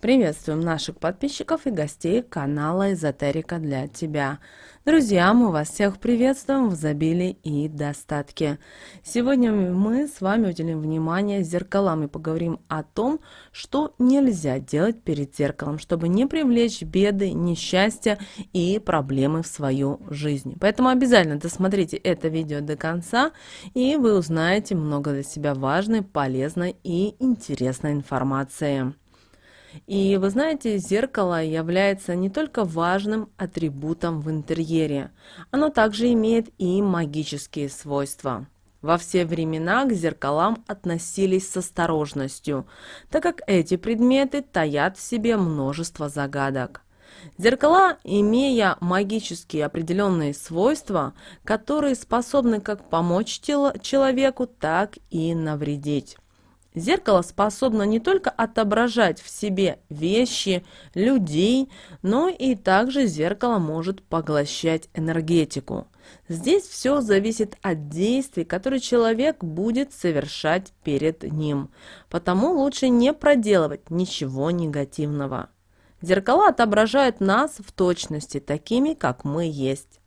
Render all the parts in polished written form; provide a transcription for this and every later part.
Приветствуем наших подписчиков и гостей канала Эзотерика для тебя. Друзья, мы вас всех приветствуем в изобилии и достатке. Сегодня мы с вами уделим внимание зеркалам и поговорим о том, что нельзя делать перед зеркалом, чтобы не привлечь беды, несчастья и проблемы в свою жизнь. Поэтому обязательно досмотрите это видео до конца, и вы узнаете много для себя важной, полезной и интересной информации. И вы знаете, зеркало является не только важным атрибутом в интерьере, оно также имеет и магические свойства. Во все времена к зеркалам относились с осторожностью, так как эти предметы таят в себе множество загадок. Зеркала, имея магические определенные свойства, которые способны как помочь человеку, так и навредить. Зеркало способно не только отображать в себе вещи, людей, но и также зеркало может поглощать энергетику. Здесь все зависит от действий, которые человек будет совершать перед ним, потому лучше не проделывать ничего негативного. Зеркала отображают нас в точности такими, как мы есть.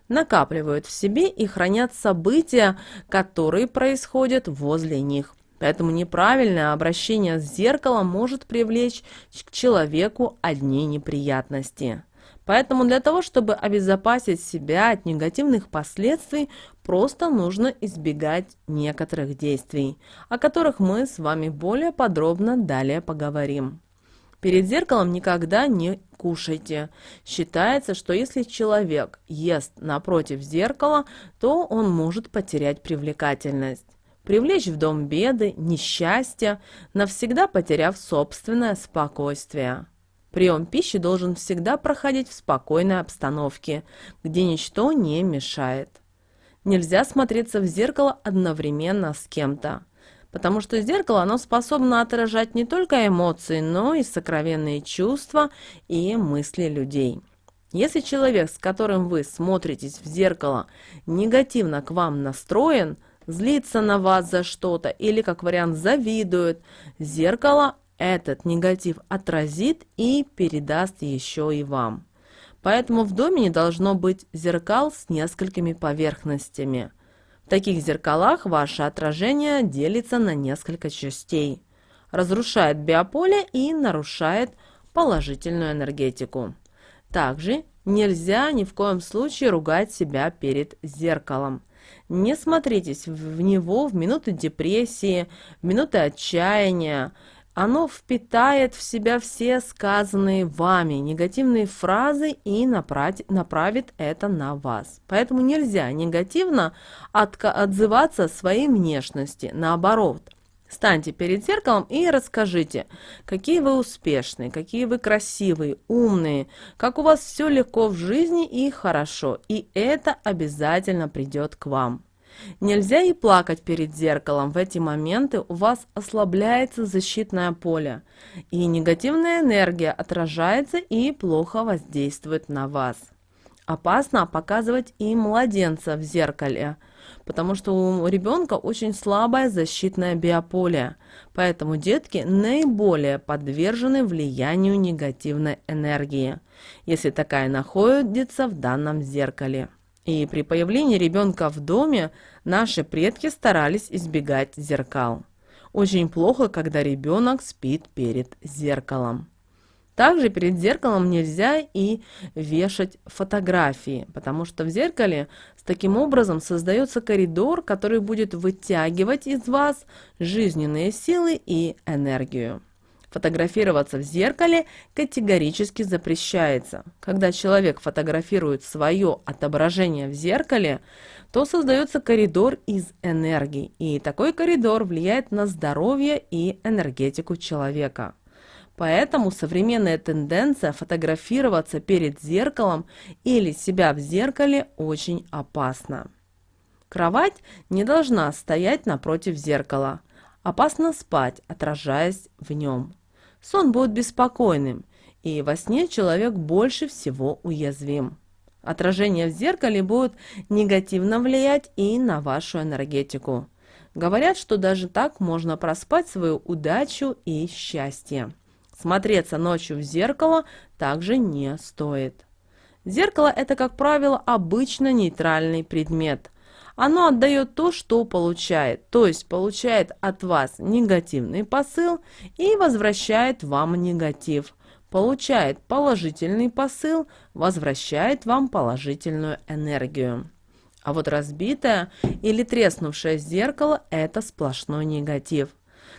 Накапливают в себе и хранят события, которые происходят возле них. Поэтому неправильное обращение с зеркалом может привлечь к человеку одни неприятности. Поэтому для того, чтобы обезопасить себя от негативных последствий, просто нужно избегать некоторых действий, о которых мы с вами более подробно далее поговорим. Перед зеркалом никогда не кушайте. Считается, что если человек ест напротив зеркала, то он может потерять привлекательность, привлечь в дом беды, несчастья, навсегда потеряв собственное спокойствие. Прием пищи должен всегда проходить в спокойной обстановке, где ничто не мешает. Нельзя смотреться в зеркало одновременно с кем-то, потому что зеркало оно способно отражать не только эмоции, но и сокровенные чувства и мысли людей. Если человек, с которым вы смотритесь в зеркало, негативно к вам настроен, злится на вас за что-то или, как вариант, завидует, зеркало этот негатив отразит и передаст еще и вам. Поэтому в доме не должно быть зеркал с несколькими поверхностями. В таких зеркалах ваше отражение делится на несколько частей, разрушает биополе и нарушает положительную энергетику. Также нельзя ни в коем случае ругать себя перед зеркалом. Не смотритесь в него в минуты депрессии, в минуты отчаяния. Оно впитает в себя все сказанные вами негативные фразы и направит это на вас. Поэтому нельзя негативно отзываться о своей внешности. Наоборот, станьте перед зеркалом и расскажите, какие вы успешные, какие вы красивые, умные, как у вас все легко в жизни и хорошо. И это обязательно придет к вам. Нельзя и плакать перед зеркалом. В эти моменты у вас ослабляется защитное поле, и негативная энергия отражается и плохо воздействует на вас. Опасно показывать и младенца в зеркале, потому что у ребенка очень слабое защитное биополе, поэтому детки наиболее подвержены влиянию негативной энергии, если такая находится в данном зеркале. И при появлении ребенка в доме наши предки старались избегать зеркал. Очень плохо, когда ребенок спит перед зеркалом. Также перед зеркалом нельзя и вешать фотографии, потому что в зеркале таким образом создается коридор, который будет вытягивать из вас жизненные силы и энергию. Фотографироваться в зеркале категорически запрещается. Когда человек фотографирует свое отображение в зеркале, то создается коридор из энергии, и такой коридор влияет на здоровье и энергетику человека. Поэтому современная тенденция фотографироваться перед зеркалом или себя в зеркале очень опасна. Кровать не должна стоять напротив зеркала. Опасно спать, отражаясь в нем. Сон будет беспокойным, и во сне человек больше всего уязвим. Отражение в зеркале будет негативно влиять и на вашу энергетику. Говорят, что даже так можно проспать свою удачу и счастье. Смотреться ночью в зеркало также не стоит. Зеркало – это, как правило, обычно нейтральный предмет. Оно отдает то, что получает, то есть получает от вас негативный посыл и возвращает вам негатив. Получает положительный посыл, возвращает вам положительную энергию. А вот разбитое или треснувшее зеркало – это сплошной негатив.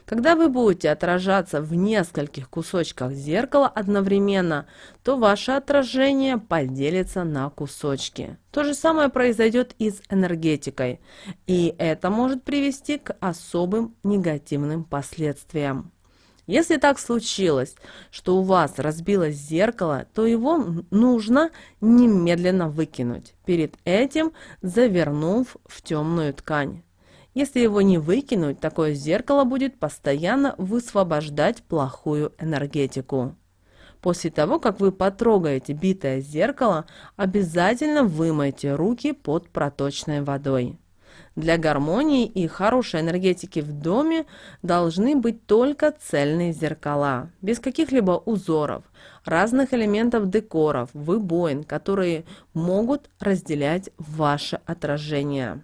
Когда вы будете отражаться в нескольких кусочках зеркала одновременно, то ваше отражение поделится на кусочки. То же самое произойдет и с энергетикой, и это может привести к особым негативным последствиям. Если так случилось, что у вас разбилось зеркало, то его нужно немедленно выкинуть, перед этим завернув в темную ткань. Если его не выкинуть, такое зеркало будет постоянно высвобождать плохую энергетику. После того, как вы потрогаете битое зеркало, обязательно вымойте руки под проточной водой. Для гармонии и хорошей энергетики в доме должны быть только цельные зеркала, без каких-либо узоров, разных элементов декоров, выбоин, которые могут разделять ваше отражение.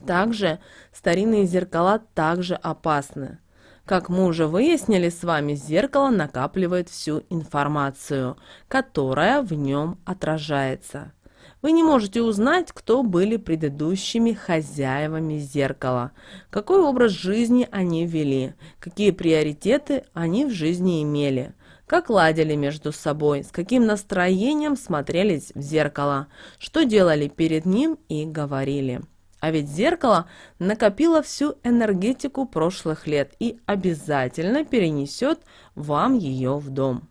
Также старинные зеркала также опасны. Как мы уже выяснили с вами, зеркало накапливает всю информацию, которая в нем отражается. Вы не можете узнать, кто были предыдущими хозяевами зеркала, какой образ жизни они вели, какие приоритеты они в жизни имели, как ладили между собой, с каким настроением смотрелись в зеркало, что делали перед ним и говорили. А ведь зеркало накопило всю энергетику прошлых лет и обязательно перенесет вам ее в дом.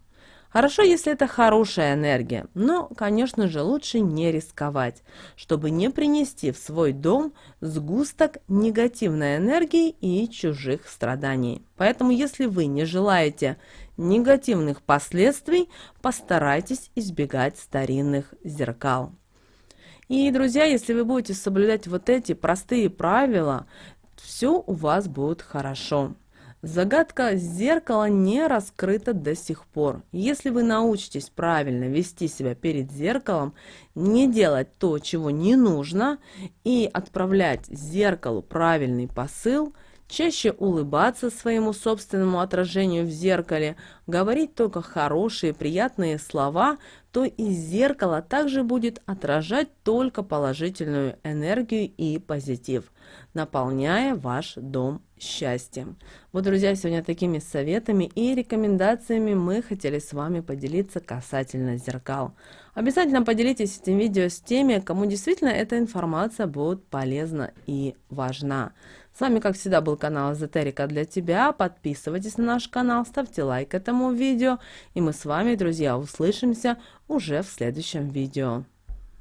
Хорошо, если это хорошая энергия, но, конечно же, лучше не рисковать, чтобы не принести в свой дом сгусток негативной энергии и чужих страданий. Поэтому, если вы не желаете негативных последствий, постарайтесь избегать старинных зеркал. И, друзья, если вы будете соблюдать вот эти простые правила, все у вас будет хорошо. Загадка зеркала не раскрыта до сих пор. Если вы научитесь правильно вести себя перед зеркалом, не делать то, чего не нужно, и отправлять зеркалу правильный посыл, чаще улыбаться своему собственному отражению в зеркале, говорить только хорошие, приятные слова, то из зеркала также будет отражать только положительную энергию и позитив, наполняя ваш дом счастьем. Вот, друзья, сегодня такими советами и рекомендациями мы хотели с вами поделиться касательно зеркал. Обязательно поделитесь этим видео с теми, кому действительно эта информация будет полезна и важна. С вами, как всегда, был канал Эзотерика для тебя. Подписывайтесь на наш канал, ставьте лайк этому видео. И мы с вами, друзья, услышимся уже в следующем видео.